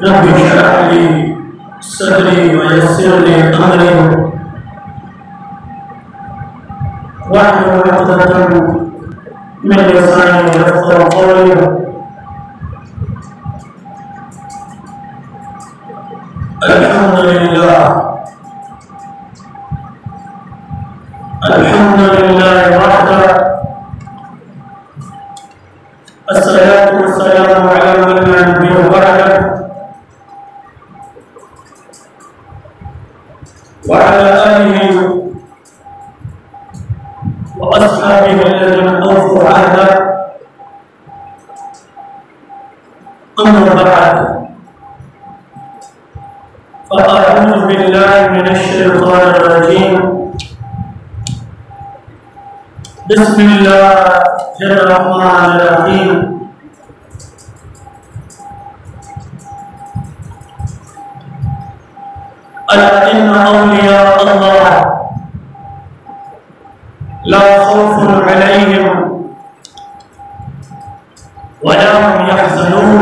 Rabbi इश्रह ली सदरी वयस्सिर ली अमरी वाहलुल उक़दतम मिन लिसानी यफ़क़हू क़ौली। अल्हम्दुलिल्लाह वहदह अस्सलातु वस्सलामु अला मन ला नबिय्य बअदह व अला आलिहि व अस्हाबिहि अल्लज़ीना औफ़ू अहदा। अम्मा बअद फ़अऊज़ु बिल्लाहि मिनश शैतानिर रजीम। बिस्मिल्लाहिर्रहमानिर्रहीम। अला इन्ना औलिया अल्लाह ला खौफुन अलैहिम व ला हुम यहज़नून।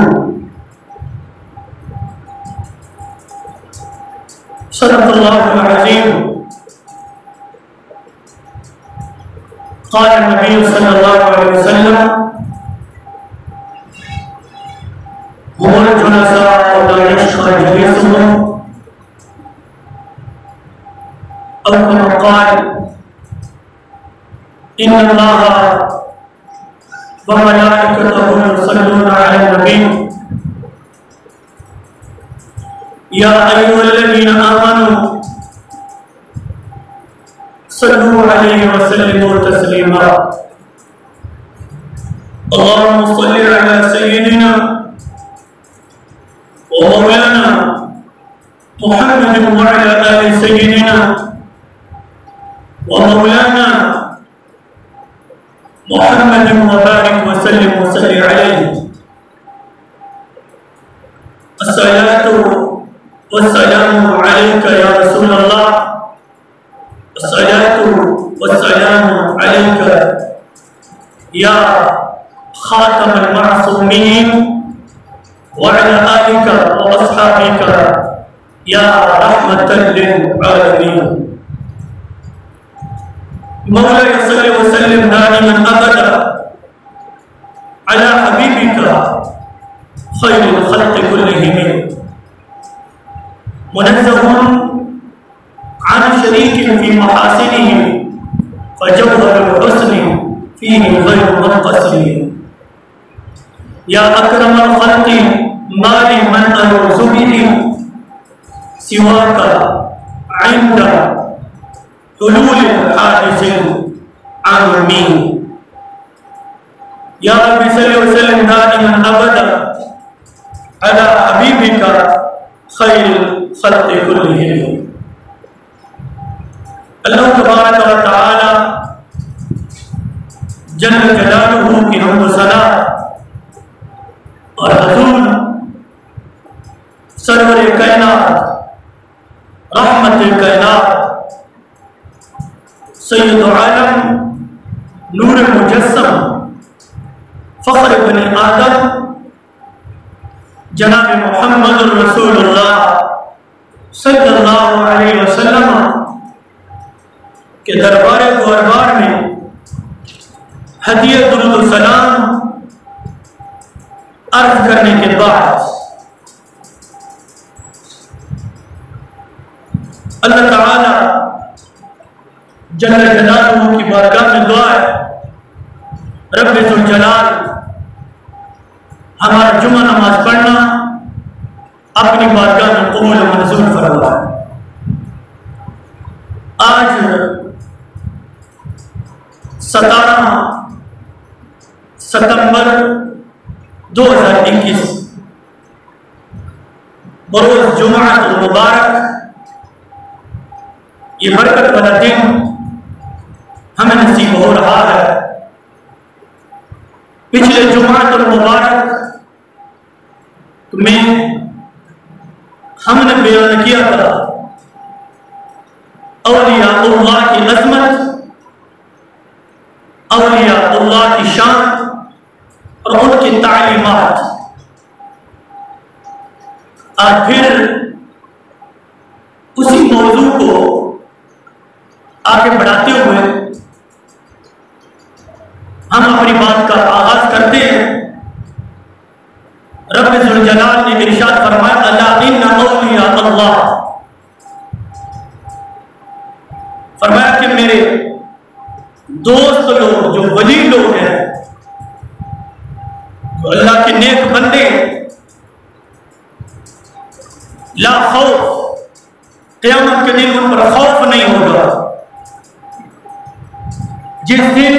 सदक़ल्लाहुल अज़ीम। क़ाल नबी सल्लल्लाहु अलैहि वसल्लम हुमुल जुलसाउ ला यश्क़ा जलीसुहुम औ कमा क़ाल इन्नल्लाह व मलाइकतहु युसल्लूना अलन नबी या अय्युहल्लज़ीना आमनू सल्लु अलैहि व सल्लिमू तस्लीमा। अल्लाहुम्मा सल्लि अला सय्यिदिना व मौलाना मुहम्मदिन व अला आलि सय्यिदिना व मौलाना मुहम्मदिन व बारिक व सल्लिम व सल्लि अलैहि। अस्सलातु वस्सलामु अलैका या रसूलल्लाह अस्सलातु वस्सलामु अलैका या खातमल मासूमीन व अला आलिका व अस्हाबिका या रहमतल लिल आलमीन। मौला सल्लि व सल्लिम दाइमन अबदा अला हबीबिका खैरिल खल्क़ि कुल्लिहिम मुनज़्ज़हुन अन शरीकिन फी महासिनिहिम फजौहरुल हुस्नि फीहि ग़ैरु मुनक़सिम। या अक्रमल खल्क़ि माली मन अरूज़ु बिहि सिवाका इंद हुलूलिल हादिसिल आमीन। या रब्बि सल्लि व सल्लिम दाइमन अबदा अला हबीबिका खैरिल खल्क़ि कुल्लिहिम। अल्लाह तबारक व तआला जल्ल जलालुहु की हम्द सना और हुजूर सरवर कायनात रहमतुल कायनात सय्यद आलम नूर मुजस्सम फ़ख्र बनी आदम जनाब मुहम्मदुर रसूलुल्लाह सल्लल्लाहु अलैहि वसल्लम के दरबार दरबार में हदिया दुरूद सलाम अर्ज करने के बाद अल्लाह ताला जल्ल जलालुहु की बारगाह में दुआ है, रब्बे जुल जलाल हमारा जुमा नमाज पढ़ना अपनी बारगाह में कबूल मंजूर फरमा। आज 17 सितंबर 2021 बरोज़ जुमाअतुल मुबारक, ये बरकत वाला दिन हमें नसीब हो रहा है। पिछले जुमाअतुल मुबारक में हमने बयान किया था औलियाउल्लाह की अज़मत, औलियाउल्लाह की शान और उनकी तालीमात। आज फिर उसी मौजू को आगे बढ़ाते हुए हम अपनी बात का आगाज करते हैं। रब ज़ुल जलाल ने इरशाद फरमाया, अला इन्ना औलिया अल्लाह, फरमाया कि मेरे दोस्त लोग, जो वली लोग हैं, जो अल्लाह के नेक बंदे, ला खौफ, क़यामत के दिन उन पर खौफ नहीं होगा। जिस दिन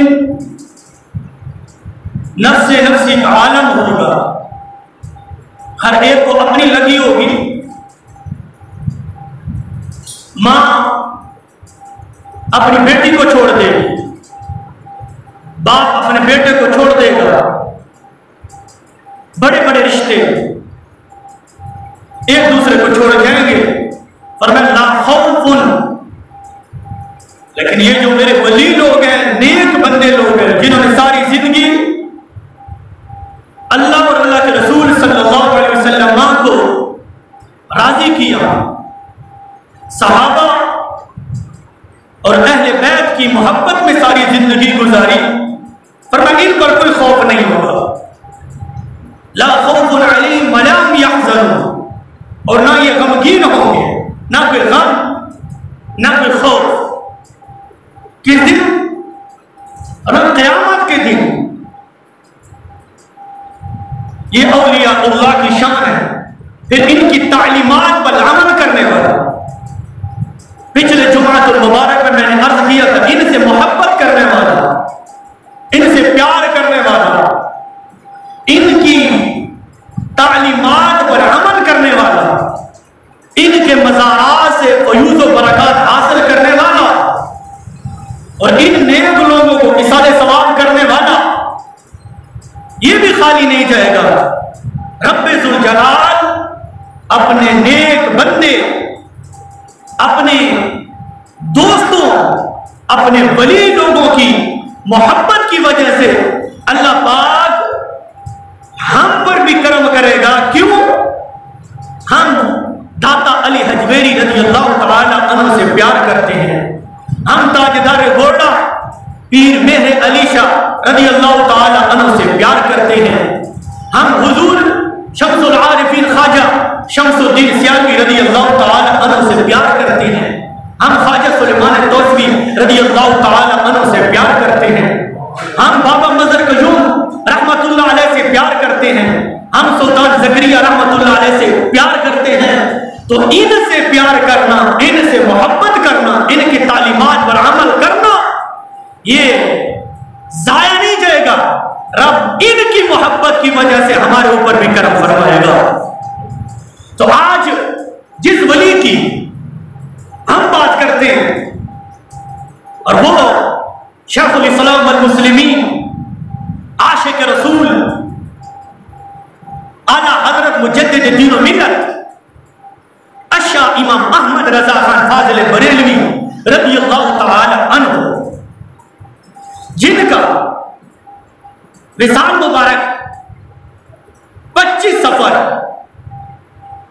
नफ्से नफ्सी का आलम होगा, हर एक को अपनी लगी होगी। मां अपनी बेटी को छोड़ देगी, बाप अपने बेटे को छोड़ देगा, बड़े बड़े रिश्ते एक दूसरे को छोड़ जाएंगे। फरमाया ला खौफुन, लेकिन ये जो मेरे वली लोग हैं, नेक बंदे लोग हैं, जिन्होंने सारी जिंदगी अल्लाह और अल्लाह के रसूल सल्लल्लाहु अलैहि वसल्लम को राजी किया, सहाबा और अहले बैत की मोहब्बत में सारी जिंदगी गुजारी, फरमाया इन पर कोई खौफ नहीं होगा। ला खौफुन अलैहिम वला हुम यहज़नून, और ना ये गमगीन होंगे, ना कोई गम, ना कोई खौफ। किस दिन? क़यामत के दिन। ये औलिया अल्लाह की शान है। फिर इनकी तालीमात पर अमल करने वाला, पिछले जुमातुल मुबारक में मैंने अर्ज किया था, इनसे मोहब्बत करने वाला, इनसे प्यार करने वाला, इनकी तालीमात पर अमल करने वाला, इनके मज़ारात से फयूज़ व बरकत हासिल करने वाला और इन नेक लोगों को इसाले सवाब करने वाला, ये भी खाली नहीं जाएगा। रब्बे ज़ुल जलाल अपने नेक बंदे, अपने दोस्तों, अपने वली लोगों की मोहब्बत की वजह से अल्लाह पाक हम पर भी करम करेगा। क्यों? हम दाता अली हजवेरी रज़ी अल्लाह तआला अन्हु से प्यार करते हैं, हम ताजदार गोड़ा पीर मेहर अली शाह रज़ी अल्लाह तआला अन्हु से प्यार करते हैं, हम हुजूर शम्सुल आरिफीन ख्वाजा शम्सुद्दीन सियालवी रज़ी अल्लाह तआला अन्हु से प्यार करते हैं, हम ख्वाजा सुलेमान तौसीफी रज़ी अल्लाह तआला अन्हु से प्यार करते हैं, हम बाबा मज़हर कयूम रहमतुल्लाह अलैह से प्यार करते हैं, हम सुल्तान ज़करिया रहमतुल्लाह अलैह से प्यार करते हैं। तो इनसे प्यार करना, इनसे मोहब्बत करना, इनकी तालीमात पर अमल करना, ये जाया नहीं जाएगा। रब इनकी मोहब्बत की वजह से हमारे ऊपर भी करम फरमाएगा। तो आज जिस वली की हम बात करते हैं, और वो शेखुल इस्लाम वल मुस्लिमीन, आशिक रसूल, आला हजरत मुजद्दिद दीन व मिल्लत अशा इमाम अहमद रजा खान फाजिल बरेलवी रज़ी अल्लाह तआला अन्हु, जिनका विसाल मुबारक 25 सफर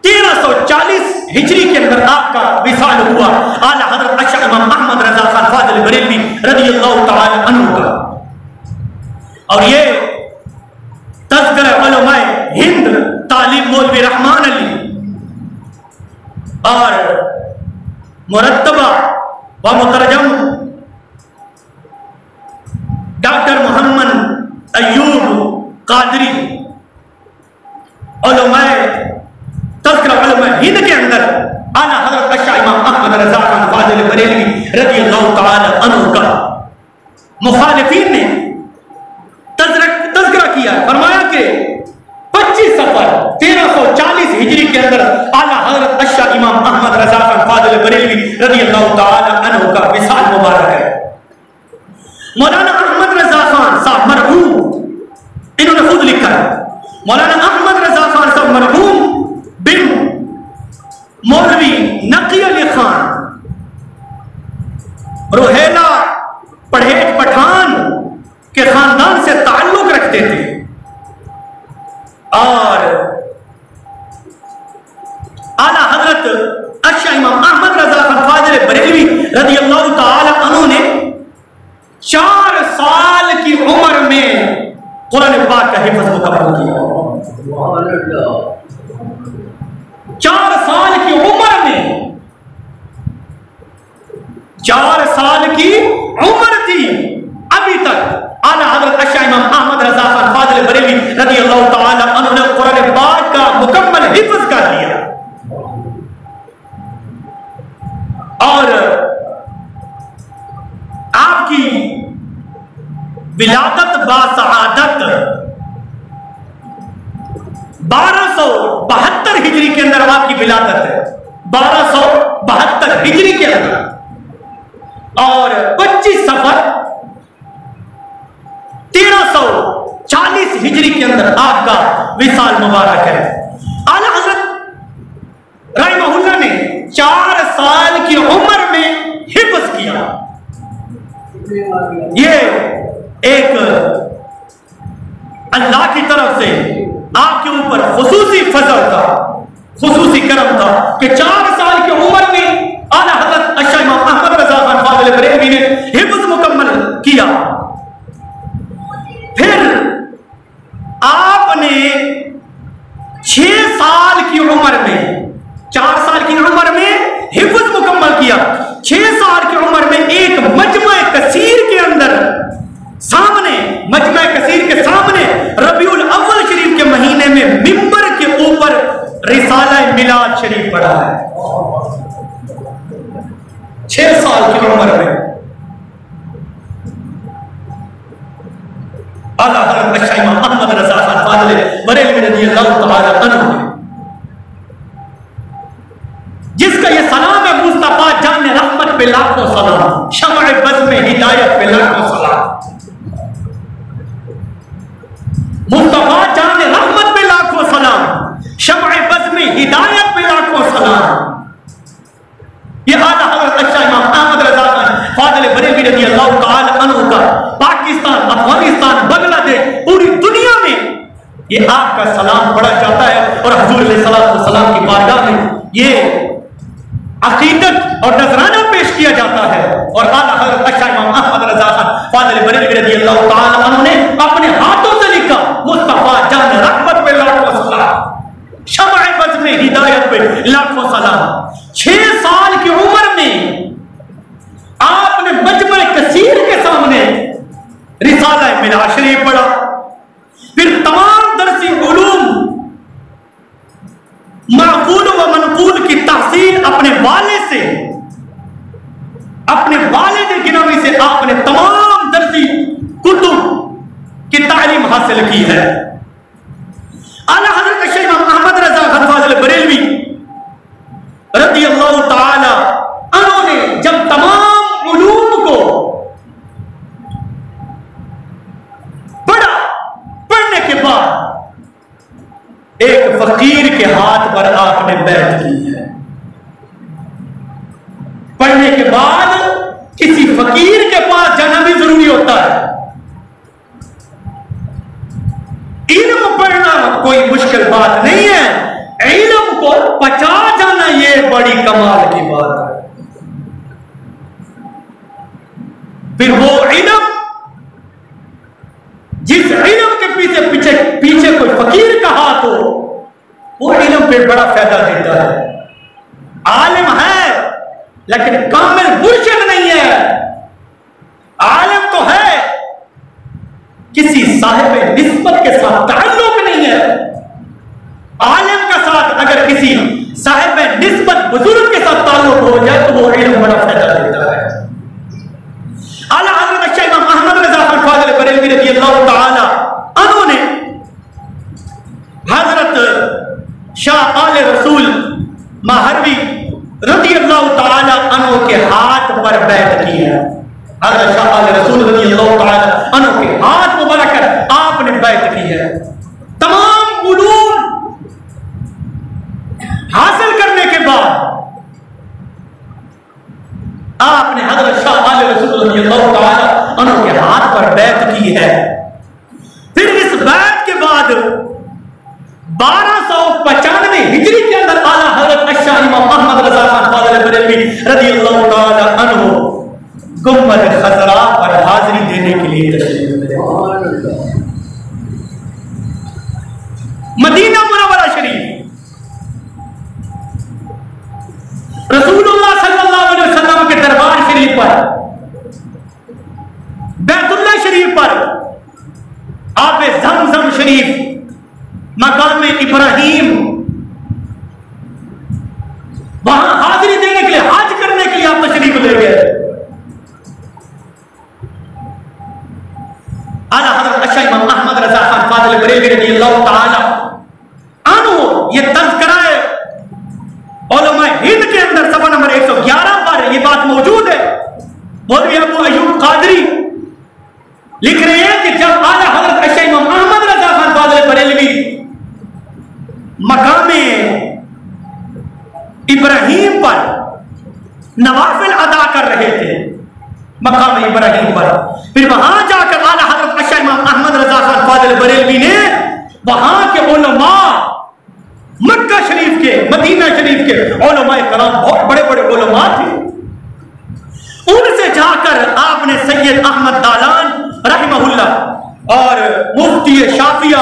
1340 हिजरी के अंदर आपका विसाल हुआ। आला हजरत अशा इमाम अहमद रजा खान फाजिल बरेलवी रज़ी अल्लाह तआला अन्हु का। और ये तज़किरा उलमाए हिंद तालिब मौलवी रहमान अली और मुरत्तबा व मुतरजम डॉक्टर मोहम्मद अय्यूब कादरी उलमाए तज़किरा उलमाए हिंद के अंदर आला हज़रत अशा इमाम अहमद रज़ा खान फाजिल बरेलवी रज़ी अल्लाह तआला अन्हु का मुखालिफीन ने तज़किरा किया, फरमाया कि 25 सफर 1340 हिजरी के अंदर आला हज़रत अशा इमाम अहमद रज़ा खान फाजिल बरेलवी रज़ी अल्लाह तआला अन्हु का विसाल मुबारक है। मौलाना अहमद रज़ा खान साहब मरहूम, इन्होंने खुद लिखा है, मौलाना अहमद रज़ा खान साहब मरहूम बिन मौलवी नकी अली खान रोहेला पढ़ेज पठान के खानदान से ताल्लुक रखते थे और हजरत अशा इमाम अहमद रजा खान फाजिल बरेलवी रज़ी अल्लाह ताला अन्हु ने 4 साल की उम्र में कुरान पाक का हिफ्ज़ मुकम्मल किया। 4 साल की उम्र में, 4 साल की उम्र थी, अभी तक आला हज़रत अशा इमाम अहमद रज़ा खान फाजिल बरेलवी रज़ी अल्लाह ताला अन्हु ने कुरान पाक का मुकम्मल हिफ्ज़ कर लिया। और आपकी विलादत बासआदत 1272 हिजरी के अंदर आपकी विलादत है, 1272 हिजरी के अंदर, और 25 सफर 1340 हिजरी के अंदर आपका विसाल मुबारक है। आला हज़रत रहमहुल्लाह ने 4 साल की उम्र में हिफ्ज़ किया। ये एक अल्लाह की तरफ से आपके ऊपर खुसूसी फजल था, खुसूसी करम था कि 4 साल की उम्र में आला हज़रत अशा इमाम अहमद रज़ा खान फाजिल बरेलवी ने हिफ्ज़ मुकम्मल किया। फिर आपने 6 साल की उम्र में, 4 साल की उम्र में हिफ्ज़ मुकम्मल किया, 6 साल की उम्र में एक मजमा कसीर के अंदर सामने, मजमा कसीर के सामने रबीउल अव्वल शरीफ के महीने में मिंबर के ऊपर रिसाला मिलाद शरीफ पढ़ा है। 6 साल की उम्र में आला हज़रत अशा इमाम अहमद रज़ा खान फाजिल बरेलवी रज़ियल्लाहु तआला अन्हु, जिसका ये सलाम है मुस्तफा जान रहमत पे लाखों सलाम, शमअ बज़्म में हिदायत पे लाखों सलाम, मुस्तफा जान रहमत पे लाखों सलाम, शमअ बज़्म में हिदायत पे लाखों सलाम। ये आला हज़रत अशा इमाम अहमद रज़ा खान फाजिल बरेलवी रज़ियल्लाहु तआला अन्हु का पाकिस्तान, अफगानिस्तान, बांग्लादेश, पूरी दुनिया में ये आपका सलाम पढ़ा जाता है और हुजूर अलैहिस्सलातु वस्सलाम की बारगाह में ये अकीदत और नजराना पेश किया जाता है। और आला हज़रत अशा इमाम अहमद रज़ा खान फाजिल बरेलवी रज़ियल्लाहु तआला अन्हु ने अपने हाथों से लिखा, मुस्तफा जान रहमत पे लाखों सलाम, शमअ बज़्म में हिदायत पे लाखों सलाम। 6 साल की उम्र में आपने मजमा कसीर के सामने रिसाला मिलाद शरीफ पढ़ा, फिर तमाम दरसी उलूम माकूल व मनकूल की तहसील अपने वालिद से, अपने वालिद गिनावी से आपने तमाम दरसी कुतुब की तालीम हासिल की है। आला हज़रत अशा इमाम अहमद रज़ा खान फाजिल बरेलवी रज़ियल्लाहु तआला अन्हु ने जब तमाम उलूम को पढ़ा, पढ़ने के बाद एक फकीर के हाथ पर आपने बैत की है। पढ़ने के बाद किसी फकीर के पास जाना भी जरूरी होता है। इल्म पढ़ना कोई मुश्किल बात नहीं है, इल्म को पचा जाना ये बड़ी कमाल की बात है। फिर वो इल्म, जिस इल्म के पीछे पीछे पीछे कोई फकीर का हाथ हो, वो इल्म पे बड़ा फायदा देता है। आलिम है लेकिन कामिल मुर्शिद नहीं है। आलिम तो है, किसी साहिब निस्बत के साथ ताल्लुक नहीं है। आलिम का साथ अगर किसी साहिब निस्बत बुजुर्ग के साथ ताल्लुक हो जाए तो वो इल्म बड़ा फायदा देता है। आला हज़रत अशा इमाम अहमद रज़ा खान फाजिल बरेलवी रज़ियल्लाहु तआला अन्हु ने हज़रत शाह आले रसूल महरवी रज़ियल्लाहु तआला अन्हु के हाथ पर बैत की है। हज़रत शाह आले रसूल रज़ियल्लाहु तआला अन्हु के हाथ मुबारक पर आपने बैत की है। तमाम उलूम हासिल करने के बाद आपने हज़रत शाह आले रसूल रज़ियल्लाहु तआला अन्हु के हाथ पर बैत की है। फिर इस बैत के बाद 1295 हिजरी के अंदर आला हज़रत अशा इमाम शरीफ, मकाम इब्राहिम, वहां हाजिरी देने के लिए, हज करने के लिए आप तशरीफ ले गए। आला हज़रत अशा इमाम अहमद रज़ा खान फाज़िल बरेलवी रज़ियल्लाहु ताला अन्हु ये तज़किरा है उलमा हिंद के अंदर सफ़ा नंबर 111 पर ये बात मौजूद है। मौलवी अबू अय्यूब क़ादरी लिख रहे हैं कि जब आला हज़रत अशा इमाम अहमद रज़ा खान फाज़िल बरेलवी मकामे इब्राहिम पर नवाफिल अदा कर रहे थे, मकाम इब्राहिम पर, फिर वहां जाकर आला हज़रत अशा इमाम अहमद रज़ा खान फाज़िल बरेलवी ने वहां के उलमा, मक्का शरीफ के, मदीना शरीफ के उलमा कराम, बहुत बड़े बड़े उलमा थे, उनसे जाकर आपने सैयद अहमद दालान रहमहुल्लाह और मुफ्ती शाफिया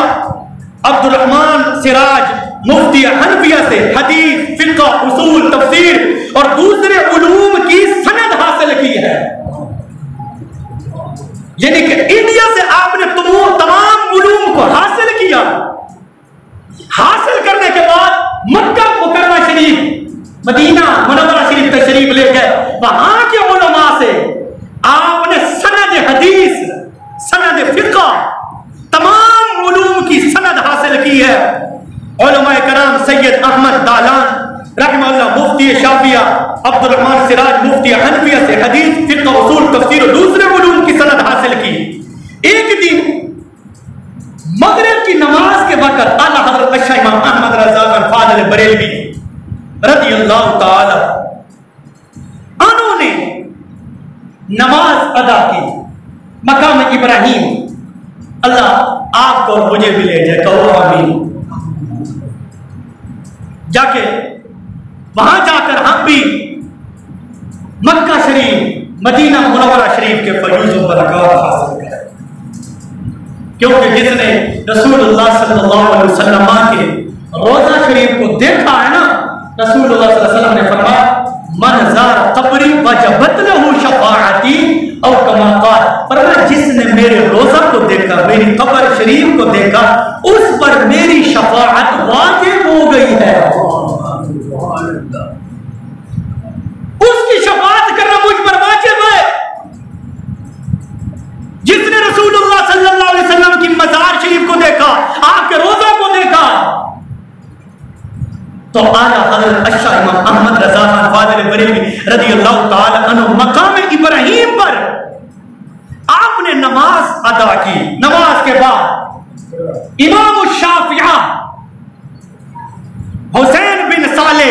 अब्दुल रहमान सिराज मुफ्ती हनफिया से हदीस, फिक़्ह, उसूल, तफसीर और दूसरे उलूम की सनद हासिल की है। यानी कि इंडिया से आपने तमाम उलूम को हासिल किया। हासिल करने के बाद मक्का मुकर्रमा शरीफ, मदीना मुनव्वरा शरीफ तशरीफ ले गए। वहां के उलमा से आपने सनद हदीस, सनद फिक़्ह, तमाम उलूम की सनद हासिल की है। उलमाए कराम सैयद अहमद दालान रहमतुल्लाह, मुफ्ती शाफिया अब्दुल रहमान सिराज मुफ्ती हनफिया से हदीस, फिक़्ह, उसूल, तफसीर और दूसरे उलूम की सनद हासिल की। एक दिन मगरिब की नमाज के वक्त आला हज़रत अशा इमाम अहमद रज़ा खान फाज़िल बरेलवी रज़ियल्लाहु ताला अन्हु ने नमाज अदा की मकाम इब्राहिम। अल्लाह आपको और मुझे भी ले जाए, कहो आमीन। जाके वहां जाकर हम भी मक्का शरीफ, मदीना मुनव्वरा शरीफ के फयूज़ व बरक़ात हासिल करें, क्योंकि जिसने रसूलुल्लाह सल्लल्लाहु अलैहि वसल्लम के रोजा शरीफ को देखा है ना, रसूलुल्लाह सल्लल्लाहु अलैहि वसल्लम ने फरमाया मन ज़ार क़ब्री वजबत लहू शफ़ाअती और कमा क़ाल, फरमाया जिसने मेरे रोजा को देखा, मेरी कब्र शरीफ को देखा, उस पर मेरी शफ़ाअत वाजिब हो गई है। उसकी शफ़ाअत करना मुझ पर वाजिब है। जिसने रसूलुल्लाह सल्लल्लाहु अलैहि वसल्लम की मज़ार शरीफ को देखा, आपके रोजा को देखा, तो आला हज़रत अशा इमाम अहमद रज़ा खान फाज़िल बरेलवी रज़ियल्लाहु ताला अन्हु मकाम इब्राहिम पर आपने नमाज अदा की। नमाज के बाद इमाम शाफिया हुसैन बिन साले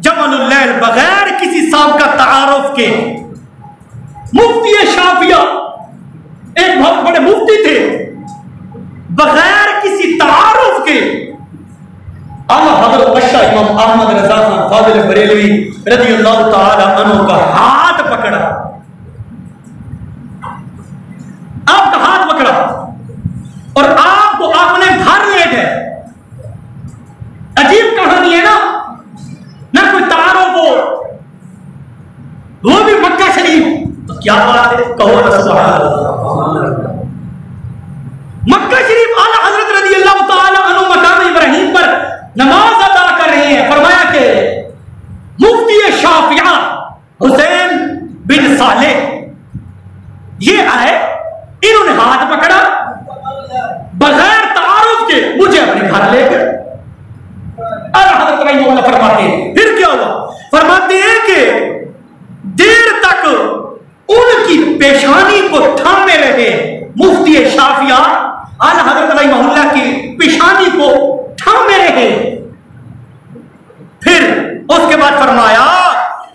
जमलुल लैल बगैर किसी साहब का तारुफ के, मुफ्ती शाफिया एक बहुत बड़े मुफ्ती थे, बगैर किसी तारुफ के आला हज़रत अशा इमाम अहमद रज़ा खान फाज़िल बरेलवी रज़ियल्लाहु ताला अन्हु का हाथ पकड़ा, आपका हाथ पकड़ा और आपको अपने घर ले गए। अजीब कहानी है ना, ना कोई तारुफ हो, वो भी मक्का शरीफ, तो क्या बात है, कहो ना सुभान अल्लाह। मक्का शरीफ आला हज़रत रज़ियल्लाहु ताला अन्हु मकाम इब्राहिम पर नमाज अदा कर रहे हैं। फरमाया कि मुफ्ती शाफिया हुसैन बिन साले ये आए, इन्होंने हाथ पकड़ा, बगैर तारुफ के मुझे अपने घर ले गए। फरमाते हैं फिर क्या हुआ, फरमाते हैं कि देर तक उनकी पेशानी को थामे रहे मुफ्ती शाफिया, आला हज़रत रहमहुल्लाह की पेशानी को थामे रहे। फिर उसके बाद फरमाया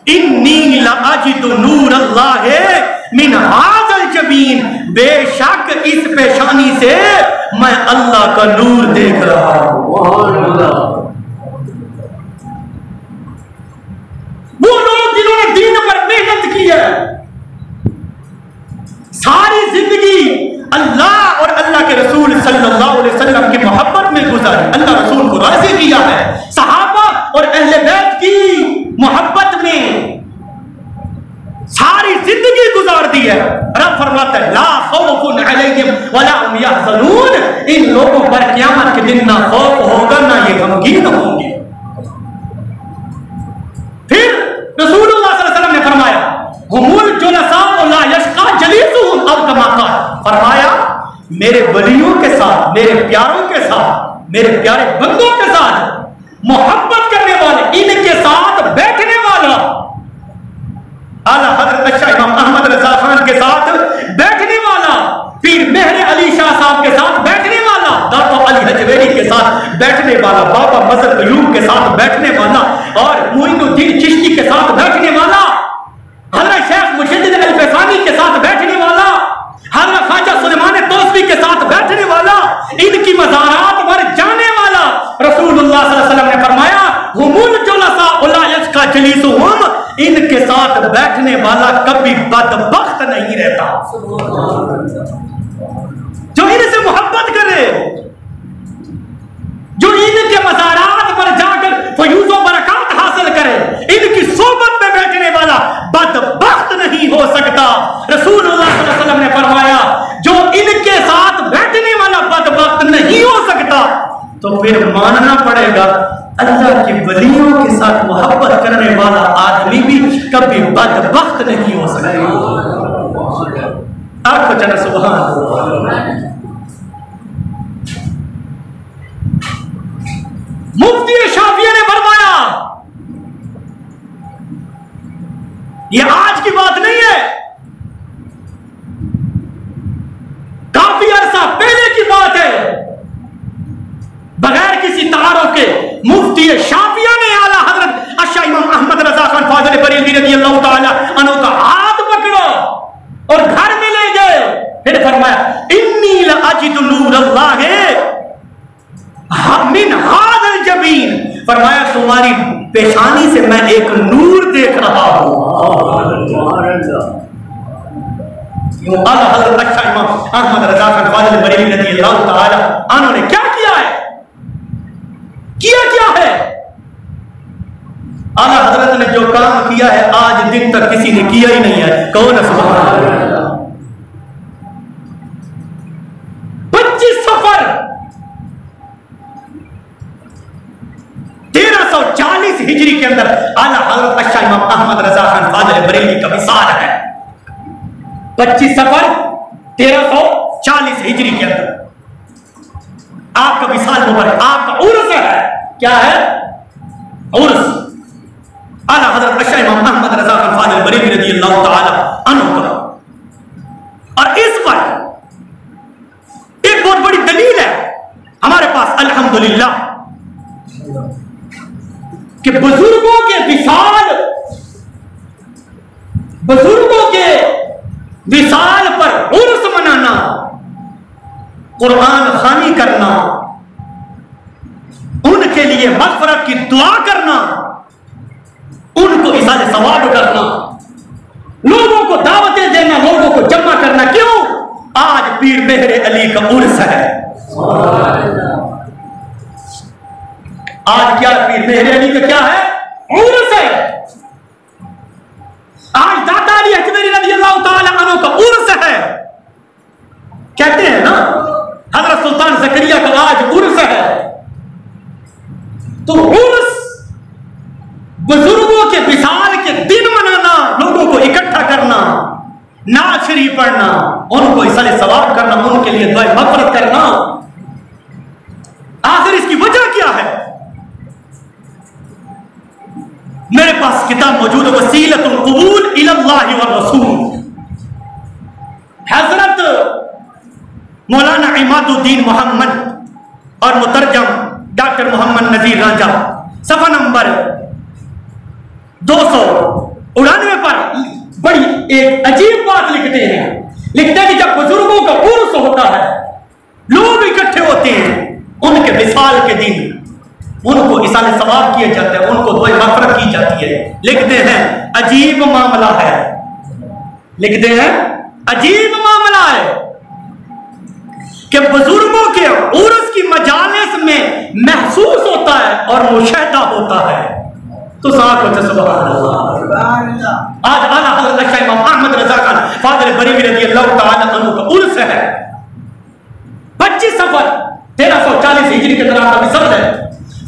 इन्नी लाअजिदु नूरल्लाह मिन हाज़ल जबीन, बेशक इस पेशानी से मैं अल्लाह का नूर देख रहा हूं। वो लोग जिन्होंने दीन पर मेहनत की है, सारी जिंदगी अल्लाह और अल्लाह के रसूल सल्लल्लाहु अलैहि वसल्लम की मोहब्बत में गुजारी, अल्लाह रसूल को राजी किया है, सहाबा और अहले बैत की मोहब्बत में सारी जिंदगी गुजार दी है, रब फरमाता है ला खौफुन अलैहिम वला हुम यहज़नून, इन लोगों पर क़यामत के दिन ना खौफ होगा ना ये गमगीन होंगे। फिर रसूलुल्लाह सल्लल्लाहु अलैहि वसल्लम ने फरमाया हुमुल जुलसाउ ला यशका जलीसुहुम अव कमा क़ाल, फरमाया मेरे वलियों के साथ, मेरे प्यारों के साथ, मेरे प्यारे बंदों के साथ मोहब्बत करने वाले, इनके साथ बैठने वाला, आला हज़रत शाह इमाम अहमद रज़ा खान के साथ बैठने वाला, पीर मेहर अली शाह साहब के साथ बैठने वाला, दाता अली हजवेरी के साथ बैठने वाला, बाबा मजहर अयूब के साथ बैठने वाला और मोइनुद्दीन चिश्ती के साथ बैठने वाला, हज़रत शेख मुजद्दिद अल-फैसानी के साथ बैठने वाला, हज़रत ख्वाजा सुलेमान तौसवी के साथ बैठने वाला, इनकी मज़ारात पर जाने वाला, रसूलुल्लाह सल्लल्लाहु अलैहि वसल्लम ने फरमाया हुमुल जुलसा ला यशका जलीसुहुम, इनके साथ बैठने वाला कभी बदबख्त नहीं रहता। जो इनसे मोहब्बत करे, जो इनके मज़ारात पर जाकर फयूज़ व बरकत हासिल करे, इनकी सोबत में बैठने वाला बदबख्त नहीं हो सकता। रसूलुल्लाह सल्लल्लाहु अलैहि वसल्लम ने फरमाया जो इनके साथ बैठने वाला बदबख्त नहीं हो सकता, तो फिर मानना पड़ेगा अल्लाह के वलियों के साथ मोहब्बत करने वाला आदमी भी कभी बदबख्त नहीं हो सकता। आपको चला सुभान अल्लाह। मुफ्ती शाफिया ने फरमाया, यह आज की बात नहीं है, काफी अरसा पहले की बात है, बगैर किसी तारुफ के मुफ्ती शाफिया ने आला हजरत अशा इमाम अहमद रजा खान फाज़िल बरेलवी रज़ियल्लाहु ताला अन्हु का हाथ पकड़ो और घर में ले गए। फिर फरमाया इन्नी लअजिदु नूरल्लाह मिन हाज़िल जबीन, फरमाया तुम्हारी पेशानी से मैं एक नूर देख रहा हूं। आला हजरत अशा इमाम अहमद रजा खान फाज़िल बरेलवी रज़ियल्लाहु ताला अन्हु ने क्या किया है, क्या है? आला हजरत ने जो काम किया है आज दिन तक किसी ने किया ही नहीं है। कौन है? सुभान अल्लाह। 25 सफर 1340 हिजरी के अंदर आला हजरत अशा इमाम अहमद रजा खान फाज़िल बरेलवी का विसाल है। 25 सफर 1340 हिजरी के अंदर आपका विसाल मुबारक, आपका उर्स है। क्या है? उर्स। आला हज़रत अशा इमाम अहमद रज़ा खान फाज़िल बरेलवी रज़ियल्लाहु ताला अन्हु का। और इस पर एक बहुत बड़ी दलील है हमारे पास अल्हम्दुलिल्लाह कि बुजुर्गों के विसाल पर उर्स मनाना, कुरान खानी करना, उनके लिए मग़फ़िरत की दुआ करना, उनको इसाले सवाब करना, लोगों को दावतें देना, लोगों को जमा करना। क्यों? आज पीर मेहर अली का उर्स है। आज क्या पीर मेहर अली का क्या है? उर्स है। आज दाता अली हजवेरी रज़ियल्लाहु ताला अन्हु का उर्स है। कहते हैं ना हज़रत सुल्तान ज़करिया का आज उर्स है। तो उर्स बुजुर्गों के विसाल के दिन मनाना, लोगों को इकट्ठा करना, नात शरीफ पढ़ना, उनको इसाले सवाब करना, उनके लिए दुआ मग़फ़िरत करना। आखिर इसकी वजह क्या है? मेरे पास किताब मौजूद है वसीलतुल क़ुबूल इलल्लाहि व रसूल, हजरत मौलाना इमादुद्दीन मोहम्मद और मुतरजम डॉक्टर मोहम्मद नजीर राजा, सफा नंबर 299 पर बड़ी एक अजीब बात लिखते हैं। लिखते हैं कि जब बुजुर्गों का उर्स होता है, लोग इकट्ठे होते हैं, उनके विसाल के दिन उनको इसाले सवाब किए जाते हैं, उनको दुआ मग़फ़िरत की जाती है। लिखते हैं अजीब मामला है, लिखते हैं अजीब मामला है कि बुजुर्गों के उर्स की मजालिस में महसूस होता है और मुशाहिदा होता है। तो साथ हो सुभान अल्लाह। आज आला हज़रत शाह इमाम अहमद रज़ा खान फादर बरेलवी रज़ियल्लाहु तआला अन्हु का उर्स है। 25 सफर 1340 हिजरी के दौरान का विसर्ज है।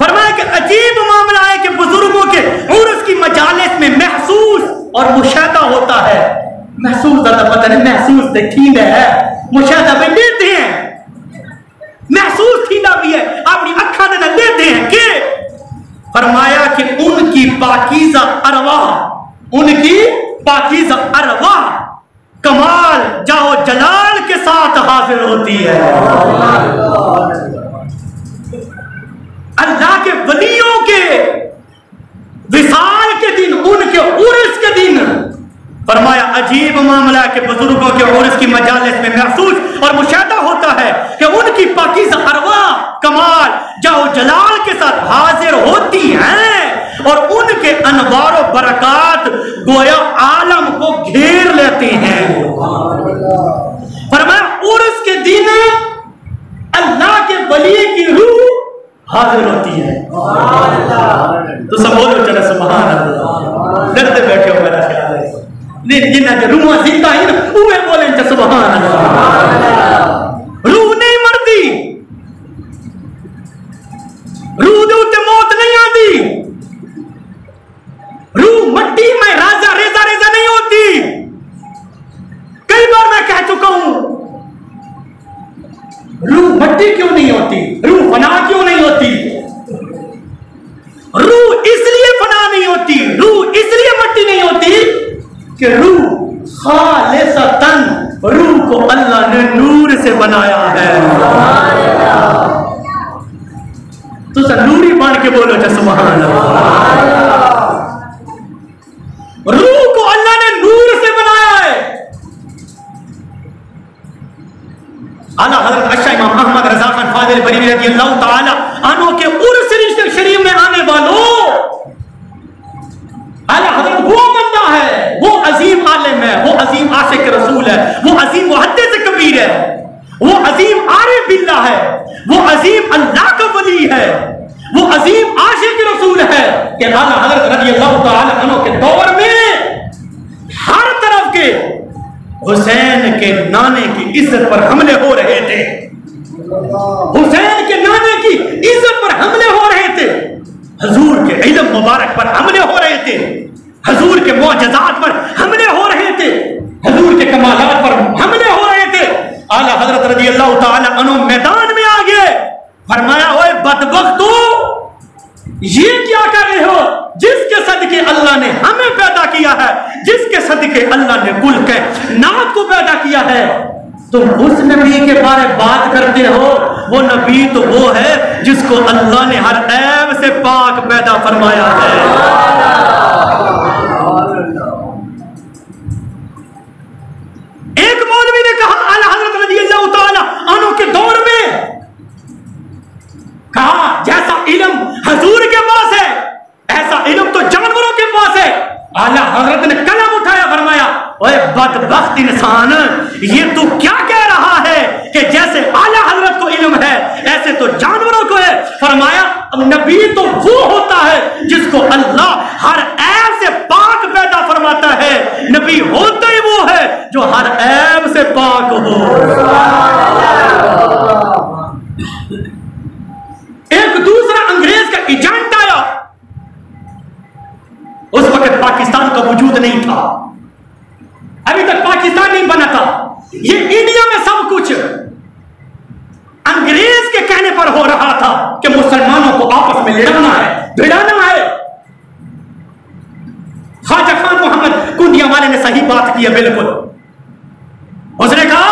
फरमाया कि अजीब मामला है कि बुजुर्गों के उर्स की मजालिस में महसूस और मुशाहदा होता है। महसूस ज्यादा पता नहीं, महसूस देखींदा है, मुशाहदा भी लेते हैं, महसूस थींदा भी है, अपनी अखा ने लेते हैं कि फरमाया कि उनकी पाकीज़ा अरवाह, उनकी पाकीज़ा अरवाह कमाल जाओ जलाल के साथ हाजिर होती है। अल्लाह के वलियों के विसाल के दिन, उनके उर्स के दिन फरमाया अजीब मामला के बुजुर्गों के उर्स की मजालिस में महसूस और मुशाहदा होता है कि उनकी पाकीज़ा अरवाह कमाल जाओ जलाल के साथ हाजिर होती हैं और उनके अनवार और बरकात गोया आलम को घेर लेते हैं। फरमाया उर्स के दिन अल्लाह के वली की रूह हाजिर होती है। तो सब बोलो चलो सुभान अल्लाह। डरते बैठे हो मेरा ख्याल है, नहीं जिन्ना जो रूह जिंदा ही ना उन्हें बोले तो सुभान अल्लाह। रूह नहीं मरती, रूह दे उत्ते मौत नहीं आती, रूह मट्टी में राजा रेजा रेजा नहीं होती। कई बार मैं कह चुका हूं रूह मट्टी क्यों नहीं होती, रूह फना क्यों नहीं होती। रूह इसलिए फना नहीं होती, रूह इसलिए मट्टी नहीं होती कि रूह खालिसतन, रूह को अल्लाह ने नूर से बनाया है। तो सब नूरी बन के बोलो जा सुभान अल्लाह। रूह को अल्लाह ने नूर से बनाया है। आला हज़रत शाह इमाम अहमद रज़ा खान फादर बरेलवी रज़ियल्लाहु तआला अन्हु के उर्स शरीफ में आने वालों, आला हज़रत वो बंदा है, वो अजीम आलिम है, वो अजीम आशिक रसूल है, वो अजीम मुहद्दिस कबीर है, वो अजीम आरिफ बिल्लाह है, वो अजीम अल्लाह का वली है, वो अजीम आशिक रसूल है कि आला हज़रत रज़ियल्लाहु तआला अन्हु के दौर में हर तरफ के हुसैन के नाने की इज्जत पर हमले हो रहे थे, हुसैन के नाने की इज्जत पर हमले हो रहे थे, हजूर के इल्म मुबारक पर हमले हो रहे थे, हजूर के मौजज़ात पर हमले हो रहे थे, हजूर के कमालात पर हमले हो रहे थे। आला हज़रत रज़ियल्लाहु तआला अन्हु मैदान में आ गए। फरमाया ओए बदबख्तो, ये क्या कर रहे हो जिसके सदके अल्लाह ने हमें पैदा किया है, जिसके सदके अल्लाह ने कुल के नात को पैदा किया है, तुम उस नबी के बारे में बात करते हो। वो नबी तो वो है जिसको अल्लाह ने हर ऐब से पाक पैदा फरमाया है। एक मौलवी ने कहा आला हज़रत रज़ियल्लाहु तआला अन्हु के दौर में, कहा जैसा इल्म हजूर के पास है ऐसा इल्म तो जानवरों के पास है। आला हज़रत ने कलम उठाया, फरमाया ओए बदबख्त इंसान, ये तू क्या कह रहा है कि जैसे आला हज़रत को इल्म है ऐसे तो जानवरों को है। फरमाया नबी तो वो होता है जिसको अल्लाह हर ऐब से पाक पैदा फरमाता है, नबी होता ही वो है जो हर ऐब से पाक हो। एक दूसरा अंग्रेज का एजेंट आया, उस वक्त पाकिस्तान का वजूद नहीं था, अभी तक पाकिस्तान नहीं बना था, ये इंडिया में सब कुछ अंग्रेज के कहने पर हो रहा था कि मुसलमानों को आपस में लड़ाना है, भिड़ाना है। ख्वाजा खान मोहम्मद कुंडिया वाले ने सही बात की है, बिल्कुल। उसने कहा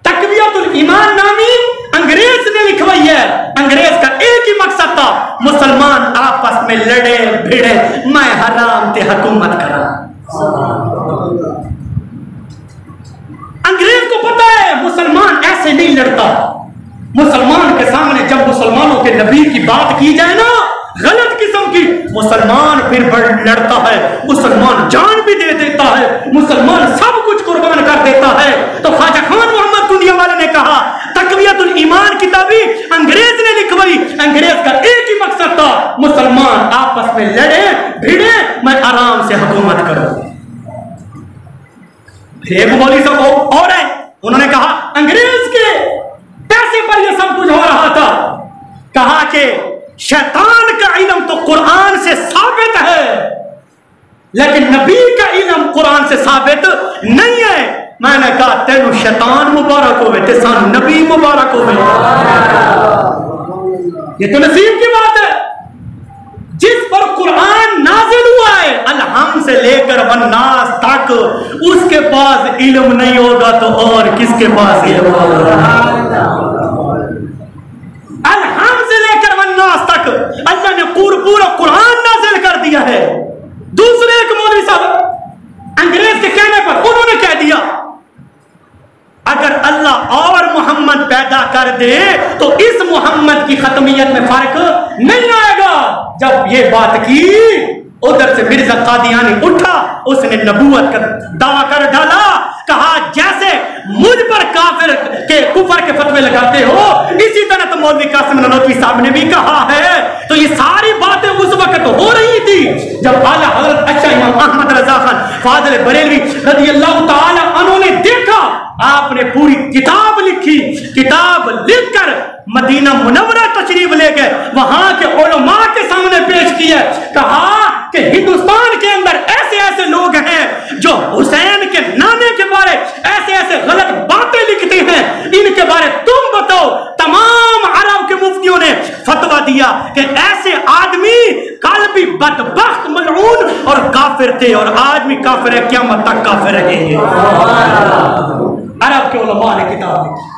तकवियतुल ईमान नामी अंग्रेज ने लिखवाई है, अंग्रेज का एक ही मकसद था मुसलमान आपस में लड़े भिड़े, मैं हराम ते हुकूमत करा। अंग्रेज को पता है मुसलमान ऐसे नहीं लड़ता, मुसलमान के सामने जब मुसलमानों के नबी की बात की जाए ना गलत किस्म की, मुसलमान फिर लड़ता है, मुसलमान जान भी दे देता है, मुसलमान सब कुछ कुर्बान कर देता है। तो ख्वाजा खान मोहम्मद कुंडिया वाले ने कहा तकवियतुल ईमान किताबी अंग्रेज ने लिखवाई, अंग्रेज का एक ही मकसद सकता मुसलमान आपस में लड़े भिड़े, मैं आराम से हुकूमत करूं। एक मौलवी साहब और है, उन्होंने कहा अंग्रेज के पैसे पर यह सब कुछ हो रहा था। कहा कि शैतान का इल्म तो कुरान से साबित है, लेकिन नबी का इल्म कुरान से साबित नहीं है। मैंने कहा तेनू शैतान मुबारक होवे ते सानू नबी मुबारक होवे। ये तो नसीब की बात है। जिस पर कुरान नाजिल हुआ है अलहम से लेकर वन्नास तक, उसके पास इल्म नहीं होगा तो और किसके पास इल्म होगा? अलहम से लेकर वन्नास तक अल्लाह ने पूरा कुरान नाजिल कर दिया है। दूसरे एक मौलवी साहब अंग्रेज के कहने पर उन्होंने कह दिया अगर अल्लाह और मोहम्मद पैदा कर दे तो इस मोहम्मद की खत्मियत में फर्क नहीं आएगा। जब ये बात की, उधर से मिर्जा कादियानी उठा, उसने नबूवत का दावा कर डाला। कहा जैसे मुझ पर काफिर के कुफर के फतवे लगाते हो, इसी तरह तो मौलवी कासिम ननौतवी साहब ने भी कहा है। तो ये सारी बातें उस वक्त हो रही थी जब आला हजरत अच्छा इमाम अहमद रजा खान फाजिल बरेलवी रज़ियल्लाहु ताला अन्हु ने देखा आपने पूरी किताब लिखी, किताब लिखकर मदीना मुनव्वरा तशरीफ ले गए, वहां के उलमा के सामने पेश किया। कहा कि हिंदुस्तान के अंदर ऐसे ऐसे लोग हैं जो हुसैन के नाने के बारे ऐसे ऐसे गलत बातें लिखते हैं, इनके बारे तुम बताओ। तमाम अरब के मुफ्तियों ने फतवा दिया कि ऐसे आदमी कल भी बदबख्त मलऊन और काफिर थे और आज भी काफिर है, क़यामत तक काफिर रहेंगे। अरब के उलमा ने किताब लिखी।